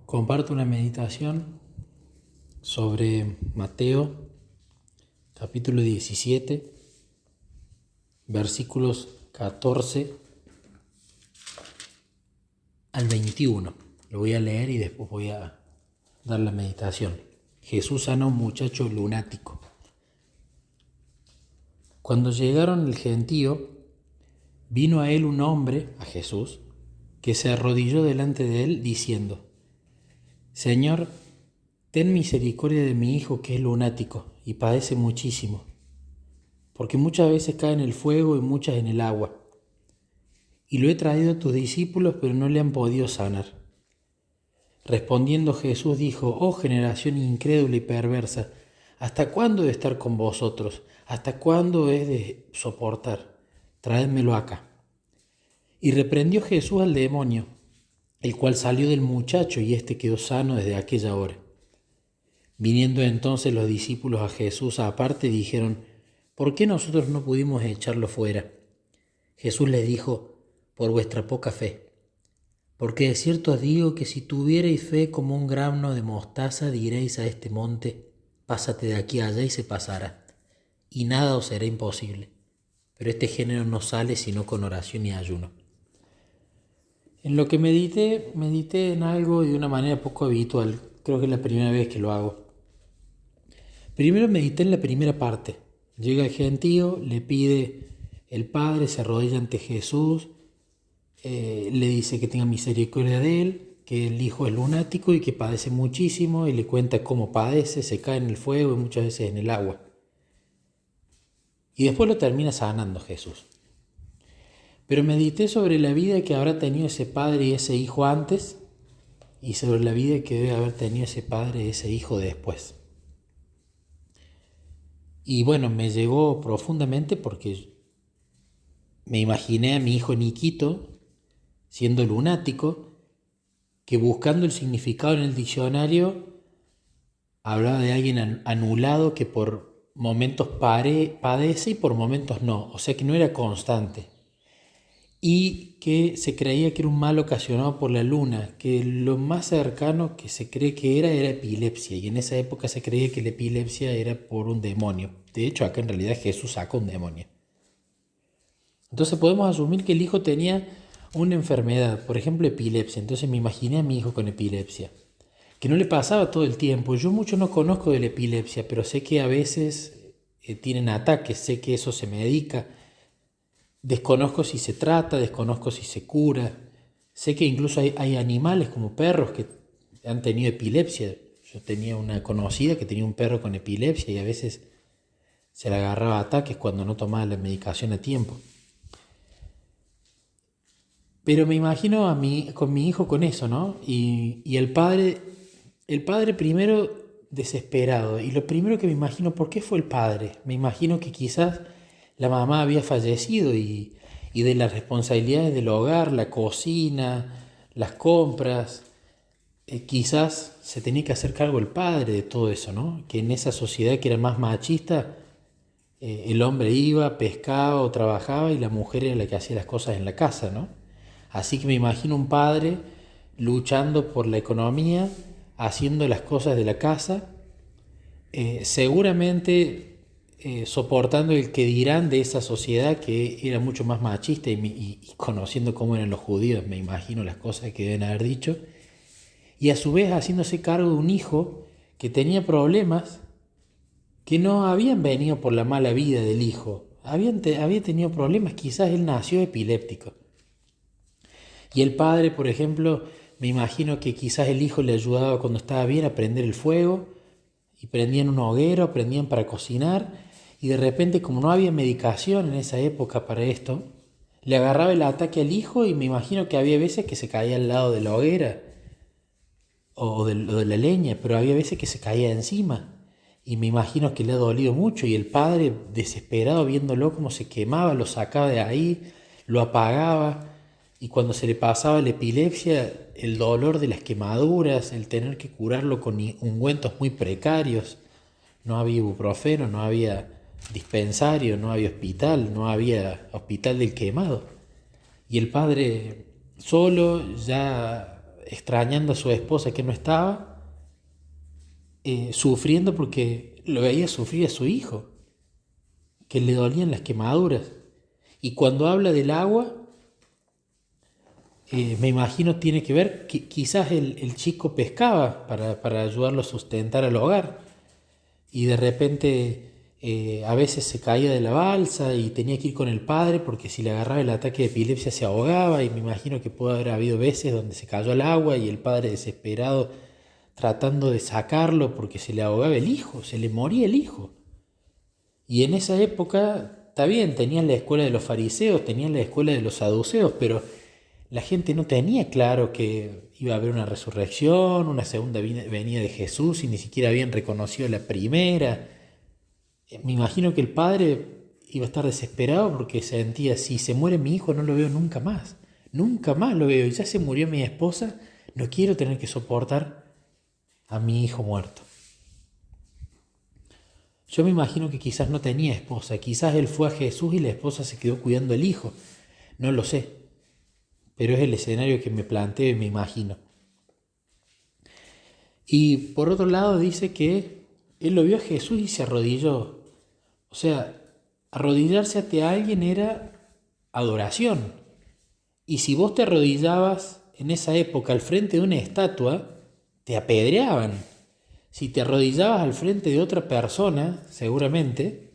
Comparto una meditación sobre Mateo, capítulo 17, versículos 14 al 21. Lo voy a leer y después voy a dar la meditación. Jesús sana a un muchacho lunático. Cuando llegaron el gentío, vino a él un hombre, a Jesús, que se arrodilló delante de él diciendo: Señor, ten misericordia de mi hijo que es lunático y padece muchísimo, porque muchas veces cae en el fuego y muchas en el agua. Y lo he traído a tus discípulos, pero no le han podido sanar. Respondiendo Jesús dijo: Oh generación incrédula y perversa, ¿hasta cuándo he de estar con vosotros? ¿Hasta cuándo he de soportar? Traédmelo acá. Y reprendió Jesús al demonio, el cual salió del muchacho, y éste quedó sano desde aquella hora. Viniendo entonces los discípulos a Jesús aparte, dijeron: ¿Por qué nosotros no pudimos echarlo fuera? Jesús les dijo: por vuestra poca fe. Porque de cierto os digo que si tuvierais fe como un grano de mostaza, diréis a este monte: pásate de aquí a allá, y se pasará, y nada os será imposible. Pero este género no sale sino con oración y ayuno. En lo que medité en algo de una manera poco habitual. Creo que es la primera vez que lo hago. Primero medité en la primera parte. Llega el gentío, le pide el Padre, se arrodilla ante Jesús, le dice que tenga misericordia de él, que el hijo es lunático y que padece muchísimo, y le cuenta cómo padece, se cae en el fuego y muchas veces en el agua. Y después lo termina sanando Jesús. Pero medité sobre la vida que habrá tenido ese padre y ese hijo antes, y sobre la vida que debe haber tenido ese padre y ese hijo después. Y bueno, me llegó profundamente porque me imaginé a mi hijo Niquito siendo lunático, que buscando el significado en el diccionario hablaba de alguien anulado que por momentos padece y por momentos no, o sea que no era constante. Y que se creía que era un mal ocasionado por la luna, que lo más cercano que se cree que era epilepsia, y en esa época se creía que la epilepsia era por un demonio. De hecho, acá en realidad Jesús saca un demonio. Entonces podemos asumir que el hijo tenía una enfermedad, por ejemplo epilepsia. Entonces me imaginé a mi hijo con epilepsia, que no le pasaba todo el tiempo. Yo mucho no conozco de la epilepsia, pero sé que a veces tienen ataques, sé que eso se medica. Desconozco si se trata, desconozco si se cura. Sé que incluso hay animales como perros que han tenido epilepsia. Yo tenía una conocida que tenía un perro con epilepsia y a veces se le agarraba ataques cuando no tomaba la medicación a tiempo. Pero me imagino con mi hijo con eso, ¿no? Y el padre primero desesperado. Y lo primero que me imagino, ¿por qué fue el padre? Me imagino que quizás la mamá había fallecido y de las responsabilidades del hogar, la cocina, las compras, quizás se tenía que hacer cargo el padre de todo eso, ¿no? Que en esa sociedad que era más machista, el hombre iba, pescaba o trabajaba y la mujer era la que hacía las cosas en la casa, ¿no? Así que me imagino un padre luchando por la economía, haciendo las cosas de la casa, seguramente soportando el que dirán de esa sociedad que era mucho más machista y conociendo cómo eran los judíos, me imagino las cosas que deben haber dicho, y a su vez haciéndose cargo de un hijo que tenía problemas que no habían venido por la mala vida del hijo, había tenido problemas, quizás él nació epiléptico. Y el padre, por ejemplo, me imagino que quizás el hijo le ayudaba cuando estaba bien a prender el fuego, y prendían una hoguera, prendían para cocinar, y de repente, como no había medicación en esa época para esto, le agarraba el ataque al hijo y me imagino que había veces que se caía al lado de la hoguera o de la leña, pero había veces que se caía encima. Y me imagino que le ha dolido mucho, y el padre, desesperado, viéndolo como se quemaba, lo sacaba de ahí, lo apagaba. Y cuando se le pasaba la epilepsia, el dolor de las quemaduras, el tener que curarlo con ungüentos muy precarios. No había ibuprofeno, no había dispensario, no había hospital del quemado. Y el padre solo, ya extrañando a su esposa que no estaba, sufriendo porque lo veía sufrir a su hijo, que le dolían las quemaduras. Y cuando habla del agua, me imagino tiene que ver que quizás el chico pescaba para ayudarlo a sustentar al hogar y de repente a veces se caía de la balsa y tenía que ir con el padre porque si le agarraba el ataque de epilepsia se ahogaba, y me imagino que puede haber habido veces donde se cayó al agua y el padre desesperado tratando de sacarlo porque se le ahogaba el hijo, se le moría el hijo. Y en esa época, está bien, tenían la escuela de los fariseos, tenían la escuela de los saduceos, pero la gente no tenía claro que iba a haber una resurrección, una segunda venida de Jesús, y ni siquiera habían reconocido la primera. Me imagino que el padre iba a estar desesperado porque sentía, si se muere mi hijo no lo veo nunca más lo veo, y ya se murió mi esposa, no quiero tener que soportar a mi hijo muerto. Yo me imagino que quizás no tenía esposa, quizás él fue a Jesús y la esposa se quedó cuidando al hijo, no lo sé, pero es el escenario que me planteo y me imagino. Y por otro lado dice que él lo vio a Jesús y se arrodilló. O sea, arrodillarse ante alguien era adoración. Y si vos te arrodillabas en esa época al frente de una estatua, te apedreaban. Si te arrodillabas al frente de otra persona, seguramente,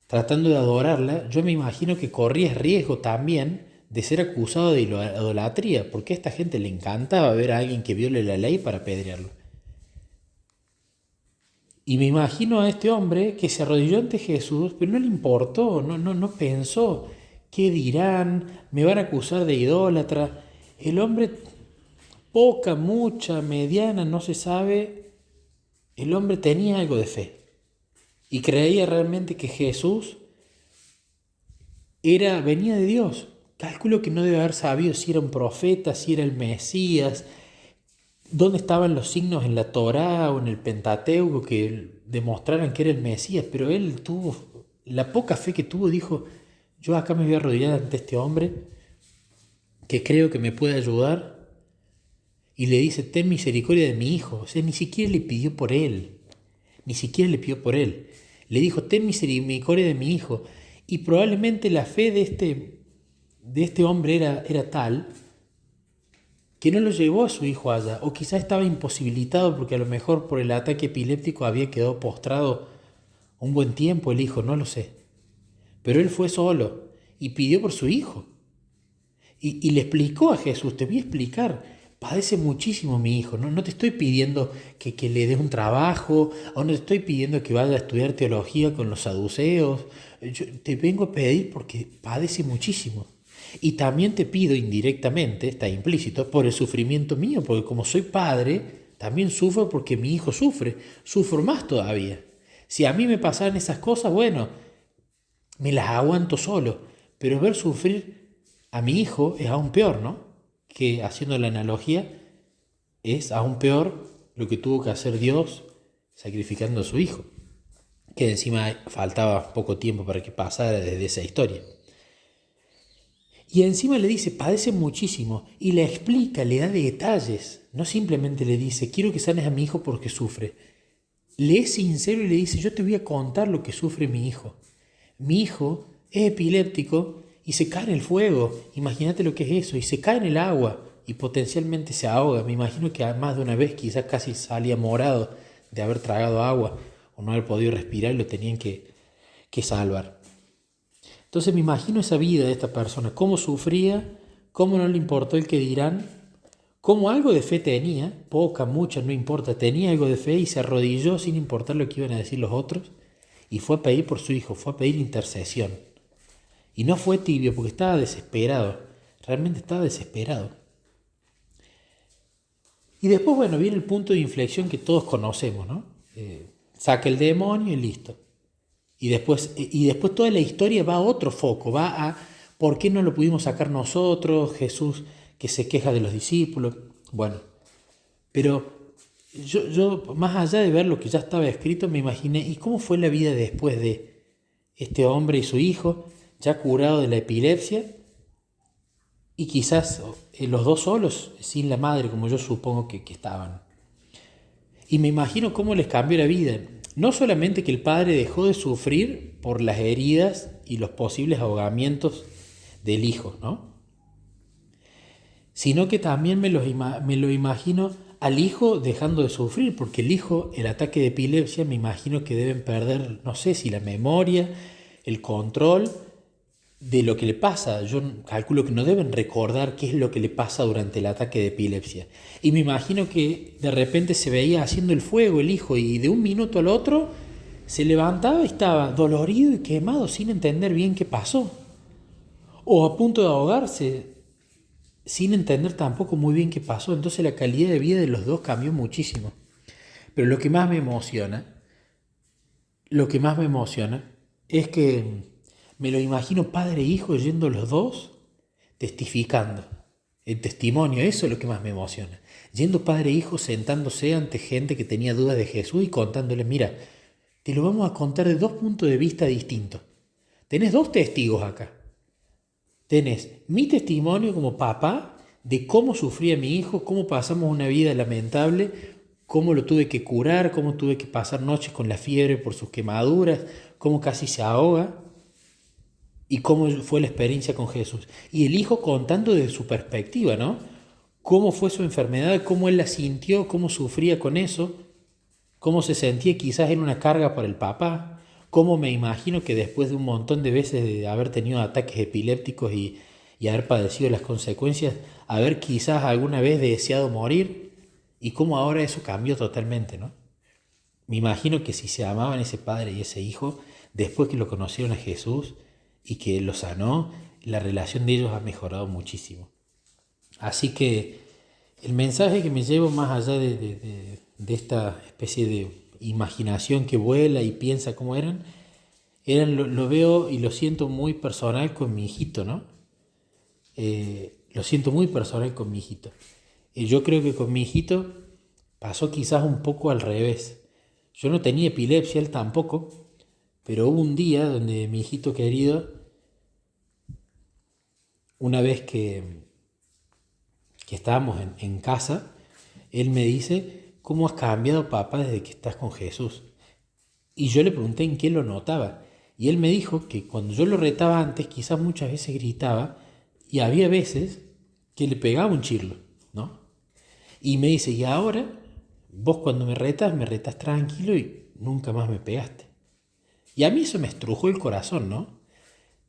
tratando de adorarla, yo me imagino que corrías riesgo también de ser acusado de idolatría, porque a esta gente le encantaba ver a alguien que viole la ley para apedrearlo. Y me imagino a este hombre que se arrodilló ante Jesús, pero no le importó, no pensó, ¿qué dirán? ¿Me van a acusar de idólatra? El hombre, poca, mucha, mediana, no se sabe, el hombre tenía algo de fe y creía realmente que Jesús venía de Dios. Calculo que no debe haber sabido si era un profeta, si era el Mesías, dónde estaban los signos en la Torá o en el Pentateuco que demostraran que era el Mesías, pero él tuvo, la poca fe que tuvo, dijo, yo acá me voy a arrodillar ante este hombre que creo que me puede ayudar, y le dice, ten misericordia de mi hijo. O sea, ni siquiera le pidió por él, le dijo, ten misericordia de mi hijo. Y probablemente la fe de este hombre era tal que no lo llevó a su hijo allá, o quizás estaba imposibilitado porque a lo mejor por el ataque epiléptico había quedado postrado un buen tiempo el hijo, no lo sé. Pero él fue solo y pidió por su hijo. Y le explicó a Jesús, te voy a explicar, padece muchísimo mi hijo, no te estoy pidiendo que le des un trabajo, o no te estoy pidiendo que vaya a estudiar teología con los saduceos, yo te vengo a pedir porque padece muchísimo. Y también te pido indirectamente, está implícito, por el sufrimiento mío, porque como soy padre, también sufro porque mi hijo sufro más todavía. Si a mí me pasaran esas cosas, bueno, me las aguanto solo, pero ver sufrir a mi hijo es aún peor, ¿no? Que haciendo la analogía, es aún peor lo que tuvo que hacer Dios sacrificando a su hijo, que encima faltaba poco tiempo para que pasara desde esa historia. Y encima le dice, padece muchísimo, y le explica, le da detalles. No simplemente le dice, quiero que sanes a mi hijo porque sufre. Le es sincero y le dice, yo te voy a contar lo que sufre mi hijo. Mi hijo es epiléptico y se cae en el fuego. Imagínate lo que es eso. Y se cae en el agua y potencialmente se ahoga. Me imagino que más de una vez quizás casi salía morado de haber tragado agua o no haber podido respirar y lo tenían que salvar. Entonces me imagino esa vida de esta persona, cómo sufría, cómo no le importó el que dirán, cómo algo de fe tenía, poca, mucha, no importa, tenía algo de fe y se arrodilló sin importar lo que iban a decir los otros y fue a pedir por su hijo, fue a pedir intercesión. Y no fue tibio porque estaba desesperado, realmente estaba desesperado. Y después, bueno, viene el punto de inflexión que todos conocemos, ¿no? Saca el demonio y listo. Y después toda la historia va a otro foco, va a ¿por qué no lo pudimos sacar nosotros? Jesús que se queja de los discípulos. Bueno, pero yo más allá de ver lo que ya estaba escrito, me imaginé, ¿y cómo fue la vida después de este hombre y su hijo, ya curado de la epilepsia? y quizás los dos solos, sin la madre, como yo supongo que estaban. Y me imagino cómo les cambió la vida. No solamente que el padre dejó de sufrir por las heridas y los posibles ahogamientos del hijo, ¿no? Sino que también me lo imagino al hijo dejando de sufrir, porque el hijo, el ataque de epilepsia, me imagino que deben perder, no sé si la memoria, el control de lo que le pasa. Yo calculo que no deben recordar qué es lo que le pasa durante el ataque de epilepsia. Y me imagino que de repente se veía haciendo el fuego el hijo y de un minuto al otro se levantaba y estaba dolorido y quemado sin entender bien qué pasó. O a punto de ahogarse sin entender tampoco muy bien qué pasó. Entonces la calidad de vida de los dos cambió muchísimo. Pero lo que más me emociona es que me lo imagino padre e hijo yendo los dos testificando. El testimonio, eso es lo que más me emociona. Yendo padre e hijo sentándose ante gente que tenía dudas de Jesús y contándoles, mira, te lo vamos a contar de dos puntos de vista distintos. Tenés dos testigos acá. Tenés mi testimonio como papá de cómo sufría mi hijo, cómo pasamos una vida lamentable, cómo lo tuve que curar, cómo tuve que pasar noches con la fiebre por sus quemaduras, cómo casi se ahoga y cómo fue la experiencia con Jesús. Y el hijo contando desde su perspectiva, ¿no? Cómo fue su enfermedad, cómo él la sintió, cómo sufría con eso, cómo se sentía quizás en una carga para el papá. Cómo me imagino que después de un montón de veces de haber tenido ataques epilépticos y haber padecido las consecuencias, haber quizás alguna vez deseado morir y cómo ahora eso cambió totalmente, ¿no? Me imagino que si se amaban ese padre y ese hijo, después que lo conocieron a Jesús y que lo sanó, la relación de ellos ha mejorado muchísimo. Así que el mensaje que me llevo más allá de esta especie de imaginación que vuela y piensa cómo lo veo y lo siento muy personal con mi hijito, ¿no? Lo siento muy personal con mi hijito. Yo creo que con mi hijito pasó quizás un poco al revés. Yo no tenía epilepsia, él tampoco, pero hubo un día donde mi hijito querido, una vez que estábamos en casa, él me dice, ¿cómo has cambiado, papá, desde que estás con Jesús? Y yo le pregunté en qué lo notaba. Y él me dijo que cuando yo lo retaba antes, quizás muchas veces gritaba, y había veces que le pegaba un chirlo, ¿no? Y me dice, y ahora, vos cuando me retas tranquilo y nunca más me pegaste. Y a mí eso me estrujó el corazón, ¿no?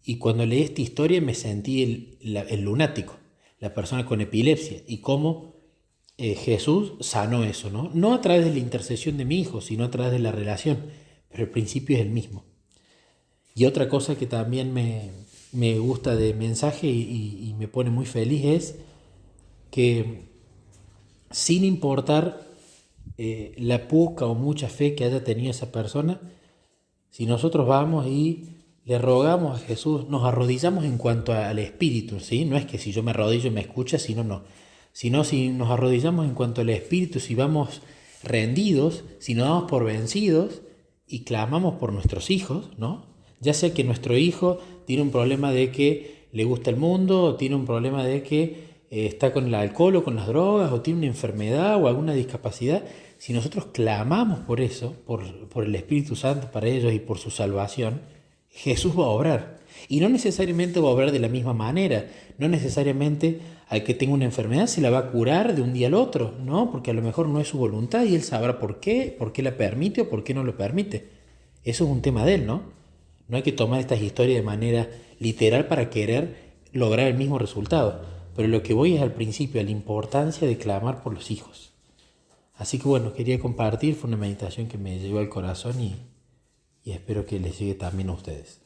Y cuando leí esta historia me sentí el lunático, la persona con epilepsia, y cómo Jesús sanó eso, ¿no? No a través de la intercesión de mi hijo, sino a través de la relación, pero el principio es el mismo. Y otra cosa que también me gusta de mensaje y me pone muy feliz es que sin importar la poca o mucha fe que haya tenido esa persona, si nosotros vamos y le rogamos a Jesús, nos arrodillamos en cuanto al Espíritu, ¿sí? No es que si yo me arrodillo me escucha, sino si nos arrodillamos en cuanto al Espíritu, si vamos rendidos, si nos damos por vencidos y clamamos por nuestros hijos, ¿no? Ya sea que nuestro hijo tiene un problema de que le gusta el mundo, o tiene un problema de que está con el alcohol o con las drogas, o tiene una enfermedad o alguna discapacidad, si nosotros clamamos por eso, por el Espíritu Santo para ellos y por su salvación, Jesús va a obrar. Y no necesariamente va a obrar de la misma manera, no necesariamente al que tenga una enfermedad se la va a curar de un día al otro, ¿no? Porque a lo mejor no es su voluntad y él sabrá por qué la permite o por qué no lo permite. Eso es un tema de él, ¿no? No hay que tomar estas historias de manera literal para querer lograr el mismo resultado. Pero lo que voy es al principio, a la importancia de clamar por los hijos. Así que bueno, quería compartir, fue una meditación que me llevó al corazón y espero que les llegue también a ustedes.